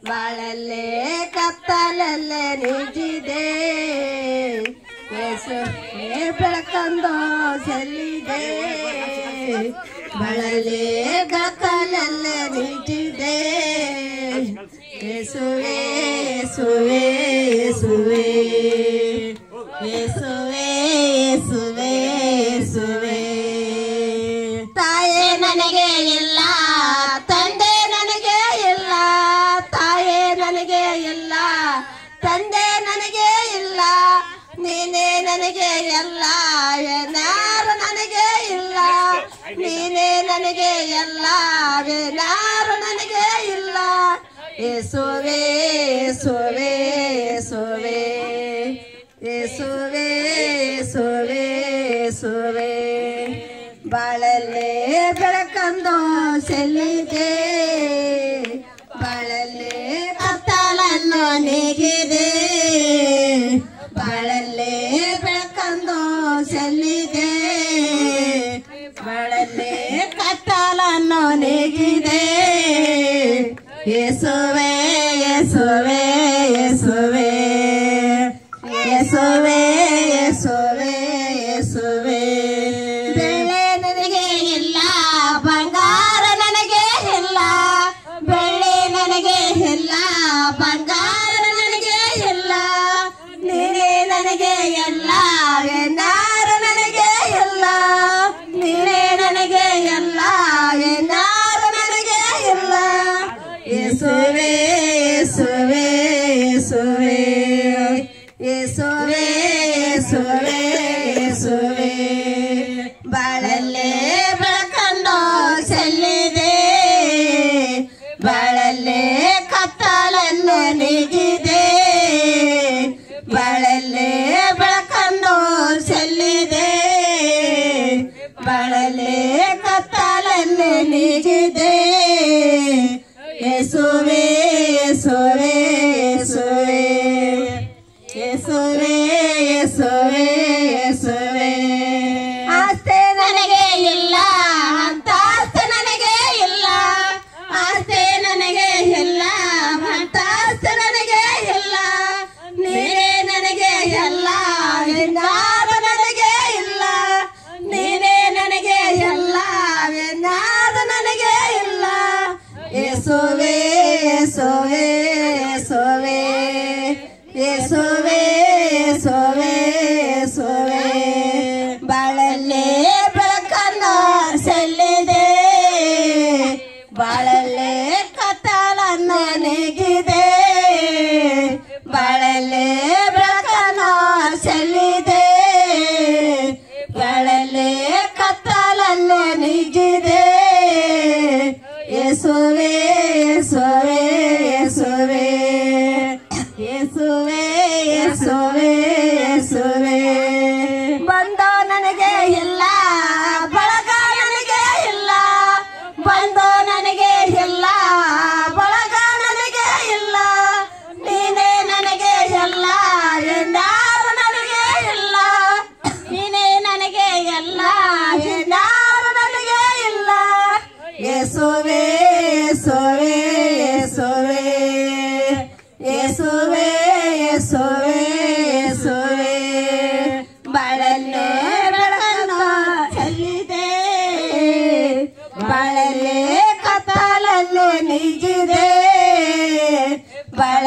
ಬಾಳಲ್ಲೇ ಕತ್ತಲಲ್ಲೇ ನಿಂತಿದೆ ಯೇಸುವೆ ಬೆಳಕಂದು ಚೆಲ್ಲಿದೆ ಬಾಳಲ್ಲೇ ಕತ್ತಲಲ್ಲೇ ನಿಂತಿದೆ ಯೇಸುವೆ ಯೇಸುವೆ ಯೇಸುವೆ ಯೇಸುವೆ ಯೇಸುವೆ ಯೇಸುವೆ ತಾಯೇ ನನಗೆ ಇಲ್ಲ ತಂದೆ ನನಗೆ ಇಲ್ಲ ತಾಯೇ ನನಗೆ ಇಲ್ಲ ತಂದೆ ನನಗೆ ಇಲ್ಲ ನೀನೇ ನನಗೆ ಎಲ್ಲ ಏನಾರು ನನಗೆ ಇಲ್ಲ ನೀನೇ ನನಗೆ ಎಲ್ಲ ಏನಾರು ನನಗೆ ಇಲ್ಲ ಯೇಸುವೆ ಯೇಸುವೆ ಯೇಸುವೆ ಯೇಸುವೆ ಯೇಸುವೆ ಯೇಸುವೆ ಬಾಳಲ್ಲೇ ಬೆಳಕಂದು ಚೆಲ್ಲಿದೆ ಬಾಳಲ್ಲೇ ಕತ್ತಲನ್ನು ನೀಗಿದೆ ಬಾಳಲ್ಲೇ ಬೆಳಕಂದು ಚೆಲ್ಲಿದೆ ಬಾಳಲ್ಲೇ ಕತ್ತಲನ್ನು ನೀಗಿದೆ ಯೇಸುವೆ ಯೇಸುವೆ ಯೇಸುವೆ ಯೇಸುವೆ ಯೇಸುವೆ ಯೇಸುವೆ ಬೆಳ್ಳಿ ನನಗೆ ಇಲ್ಲ ಬಂಗಾರ ನನಗೆ ಇಲ್ಲ ಬೆಳ್ಳಿ ನನಗೆ ಇಲ್ಲ ಬಂಗಾರ ನನಗೆ ಇಲ್ಲ ನೀನೇ ನನಗೆ ಎಲ್ಲ ಏನಾರು ನನಗೆ ಇಲ್ಲ ನೀನೇ ನನಗೆ ಎಲ್ಲ ಏನಾರು ನನಗೆ ಇಲ್ಲ ಯೇಸುವೆ ಯೇಸುವೆ ಯೇಸುವೆ ಯೇಸುವೆ ಯೇಸುವೆ ಯೇಸುವೆ ಬಾಳಲ್ಲೇ ಬೆಳಕಂದು ಚೆಲ್ಲಿದೆ ಬಾಳಲ್ಲೇ ಕತ್ತಲನ್ನು ನೀಗಿದೆ ಬಾಳಲ್ಲೇ ಬೆಳಕಂದು ಚೆಲ್ಲಿದೆ ಬಾಳಲ್ಲೇ ಕತ್ತಲನ್ನು ನೀಗಿದೆ ಯೇಸುವೆ ಯೇಸುವೆ ಯೇಸುವೆ ಯೇಸುವೆ ಯೇಸುವೆ ಯೇಸುವೆ ಆಸ್ತಿ ನನಗೆ ಇಲ್ಲ ಅಂತಾಸ್ತಿ ನನಗೆ ಇಲ್ಲ ಆಸ್ತಿ ನನಗೆ ಇಲ್ಲ ಅಂತಾಸ್ತಿ ನನಗೆ ಇಲ್ಲ ನೀನೇ ನನಗೆ ಎಲ್ಲ ಏನಾರು ನನಗೆ ಇಲ್ಲ ನೀನೇ ನನಗೆ ಎಲ್ಲ ಏನಾರು ನನಗೆ ಇಲ್ಲ ಯೇಸುವೆ ಯೇಸುವೆ ಯೇಸುವೆ ಯೇಸುವೆ ಯೇಸುವೆ ಯೇಸುವೆ ಬಾಳಲ್ಲೇ ಬೆಳಕನ್ನು ಚೆಲ್ಲಿದೆ ಬಾಳಲ್ಲೇ ಕತ್ತಲನ್ನು ನೀಗಿದೆ ಬಾಳಲ್ಲೇ ಬೆಳಕನ್ನು ಚೆಲ್ಲಿದೆ ಬಾಳಲ್ಲೇ ಕತ್ತಲನ್ನು ನೀಗಿದೆ ಯೇಸುವೆ ಯೇಸುವೆ ಯೇಸುವೆ ಯೇಸುವೆ ಯೇಸುವೆ ಯೇಸುವೆ ಬಂದ ನನಗೆ ಇಲ್ಲ ಬಳಗ ನನಗೆ ಇಲ್ಲ ಬಂದ ನನಗೆ ಇಲ್ಲ ಬಳಗ ನನಗೆ ಇಲ್ಲ ನೀನೇ ನನಗೆ ಎಲ್ಲ ಏನಾರು ನನಗೆ ಇಲ್ಲ ನೀನೇ ನನಗೆ ಎಲ್ಲ ಏನಾರು ನನಗೆ ಇಲ್ಲ ಯೇಸುವೆ ಯೇಸುವೆ ಯೇಸುವೆ ಯೇಸುವೆ ಯೇಸುವೆ ಯೇಸುವೆ ಬಾಳಲ್ಲೇ ಬೆಳಕನ್ನು ಚೆಲ್ಲಿದೆ ಬಾಳಲ್ಲೇ ಕತ್ತಲನ್ನು ನೀಗಿದೆ ಬಾಳ